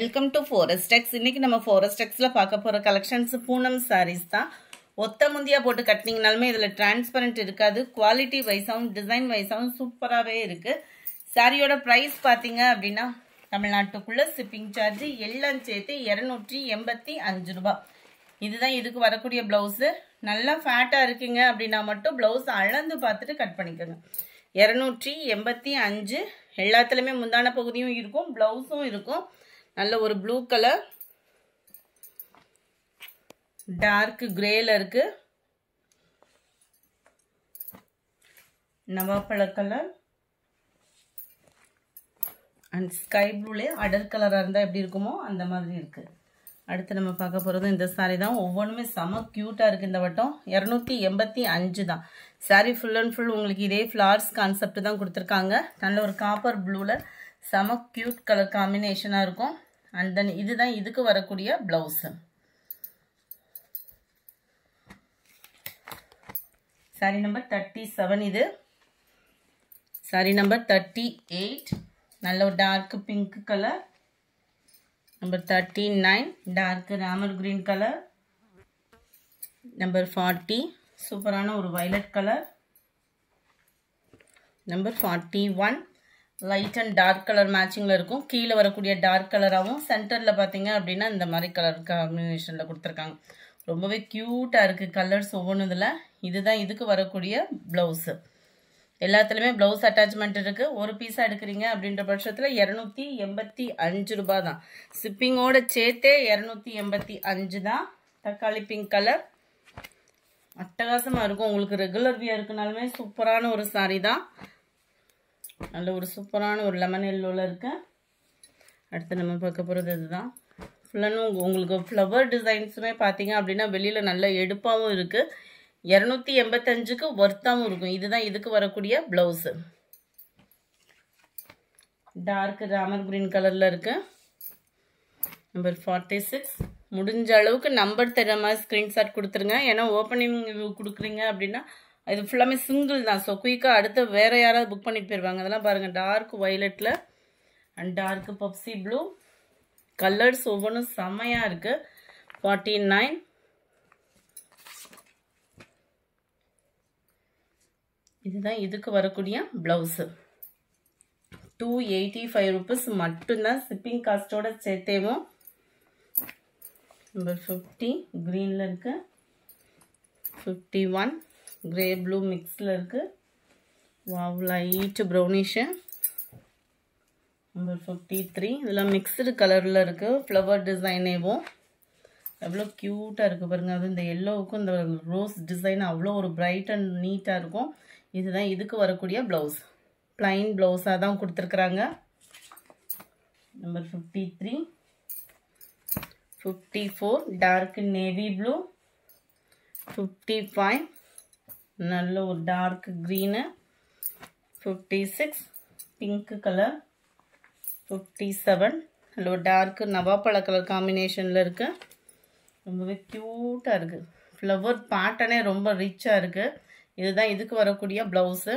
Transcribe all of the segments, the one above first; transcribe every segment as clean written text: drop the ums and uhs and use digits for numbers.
Welcome to Forex இன்னைக்கு நம்ம Forex பார்க்க போற கலெக்ஷன்ஸ் பூனம் sarees தான். ஒத்த முந்தியா போட்டு கட்டினீங்கனாலுமே இதுல டிரான்ஸ்பரண்ட் இருக்காது. குவாலிட்டி வைஸாவும் டிசைன் வைஸாவும் சூப்பராவே இருக்கு. சாரியோட பிரைஸ் பாத்தீங்க அப்படின்னா தமிழ்நாட்டுக்குள்ள ஷிப்பிங் சார்ஜ் எல்லாம் சேர்த்து 285 ரூபாய். இதுதான் இதுக்கு வரக்கூடிய பிளவுஸ். நல்லா ஃபேட்டா இருக்கீங்க அப்படின்னா மட்டும் பிளவுஸ் அளந்து பார்த்துட்டு கட் பண்ணிக்கோங்க. 285 எல்லாத்துலயுமே முந்தான பகுதியும் இருக்கும், பிளவுஸும் இருக்கும். நல்ல ஒரு ப்ளூ கலர், டார்க் கிரேல இருக்கு, நவாப்பழ கலர் அண்ட் ஸ்கை ப்ளூலே அடர் கலரா இருந்தா எப்படி இருக்குமோ அந்த மாதிரி இருக்கு. அடுத்து நம்ம பார்க்க போறது இந்த சாரி தான். ஒவ்வொன்றுமே செம கியூட்டா இருக்கு. இந்த வட்டம் 285 தான். சாரி ஃபுல் அண்ட் ஃபுல் உங்களுக்கு இதே ஃபிளார்ஸ் கான்செப்ட் தான் கொடுத்துருக்காங்க. நல்ல ஒரு காப்பர் ப்ளூல செம கியூட் கலர் காம்பினேஷனா இருக்கும். அண்ட் தென் இதுதான் இதுக்கு வரக்கூடிய பிளவுஸ். Sorry number 37. இது சாரி நம்பர் 38. நல்ல ஒரு dark pink colour. Number 39 dark Ramar green colour. Number 40 சூப்பரான ஒரு violet colour. Number 41 light and dark colour மேட்சிங்ல இருக்கும். கீழே வரக்கூடிய டார்க் கலராகவும் சென்டர்ல பாத்தீங்க அப்படின்னா இந்த மாதிரி கலர் காம்பினேஷன்ல கொடுத்துருக்காங்க. ரொம்பவே கியூட்டா இருக்கு கலர்ஸ் ஒவ்வொன்றுல. இதுதான் இதுக்கு வரக்கூடிய பிளவுஸ். எல்லாத்துலயுமே பிளவுஸ் அட்டாச்மெண்ட் இருக்கு. ஒரு பீஸா எடுக்கிறீங்க அப்படின்ற பட்சத்துல 285 ரூபாய் தான். ஷிப்பிங்கோட சேர்த்தே 285 தான். தக்காளி பிங்க் கலர் அட்டகாசமா இருக்கும். உங்களுக்கு ரெகுலர் வியருக்குனாலுமே சூப்பரான ஒரு சாரி தான். நல்ல ஒரு சூப்பரான ஒரு லெமன் எல்லோல இருக்கு. அடுத்து நம்ம பார்க்க போறது இதுதான். ஃபுல்லானும் உங்களுக்கு ஃப்ளவர் டிசைன்ஸுமே பார்த்தீங்க அப்படின்னா வெளியில நல்ல எடுப்பாவும் இருக்கு. 285க்கு ஒர்த்தாவும் இருக்கும். இதுதான் இதுக்கு வரக்கூடிய பிளவுஸ். டார்க் ராமர் கிரீன் கலர்ல இருக்கு. நம்பர் 46. முடிஞ்ச அளவுக்கு நம்பர் தர மாதிரி ஸ்கிரீன்ஷாட் கொடுத்துருங்க. ஏன்னா ஓப்பனிங் கொடுக்குறீங்க அப்படின்னா இது ஃபுல்லாமே சிங்கிள் தான். ஸோ குயிக்காக அடுத்து வேற யாராவது புக் பண்ணிட்டு போயிருவாங்க. அதெல்லாம் பாருங்க டார்க் வயலட்ல and dark Pepsi blue colours ஒவ்வொன்றும் செம்மையா இருக்கு. 49. இதுதான் இதுக்கு வரக்கூடிய பிளவுஸ். 285 ருபீஸ் மட்டும்தான் ஷிப்பிங் காஸ்டோட சேர்த்தேவும். நம்பர் 50 கிரீன்ல இருக்கு. 51 கிரே ப்ளூ மிக்ஸ்ல இருக்கு. Wow light brownish. நம்பர் 53 இதெல்லாம் மிக்ஸ்டு கலர்ல இருக்கு. ஃப்ளவர் டிசைனேவும் எவ்வளோ கியூட்டா இருக்கு பாருங்க. அது இந்த எல்லோவுக்கும் இந்த ரோஸ் டிசைன் அவ்வளோ ஒரு பிரைட் அண்ட் நீட்டா இருக்கும். இதுதான் இதுக்கு வரக்கூடிய பிளவுஸ். பிளைன் பிளவுஸா தான் கொடுத்துருக்குறாங்க. நம்பர் 53. 54 dark navy blue. 55 நல்ல ஒரு டார்க் கிரீனு. 56 pink colour. 57 நல்ல ஒரு டார்க் நவாப்பழ கலர் காம்பினேஷன்ல இருக்கு. ரொம்பவே கியூட்டா இருக்கு. ஃப்ளவர் பேட்டர்னே ரொம்ப ரிச்சா இருக்கு. இதுதான் இதுக்கு வரக்கூடிய பிளவுஸ்.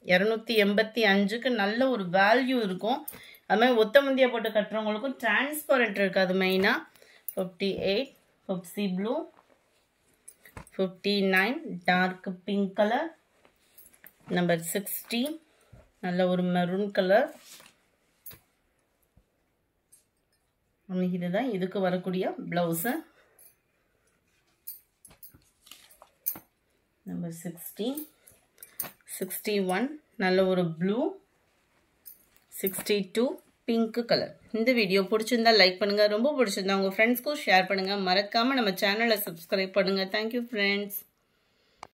285க்கு நல்ல ஒரு வேல்யூ இருக்கும். அது மாதிரி ஒத்த முந்தியா போட்டு கட்டுறவங்களுக்கும் டிரான்ஸ்பரண்ட் இருக்காது மெயினா. 58 Pepsi blue. 59 dark pink colour. Number 60 நல்ல ஒரு மெரூன் கலர். இதுதான் இதுக்கு வரக்கூடிய பிளவுஸ். நம்பர் 60. 61 நல்ல ஒரு ப்ளூ. 62 pink colour. இந்த வீடியோ பிடிச்சிருந்தா லைக் பண்ணுங்க. ரொம்ப பிடிச்சிருந்தா உங்க ஃப்ரெண்ட்ஸ்க்கும் ஷேர் பண்ணுங்க. மறக்காம நம்ம சேனலை சப்ஸ்கிரைப் பண்ணுங்க. Thank you friends.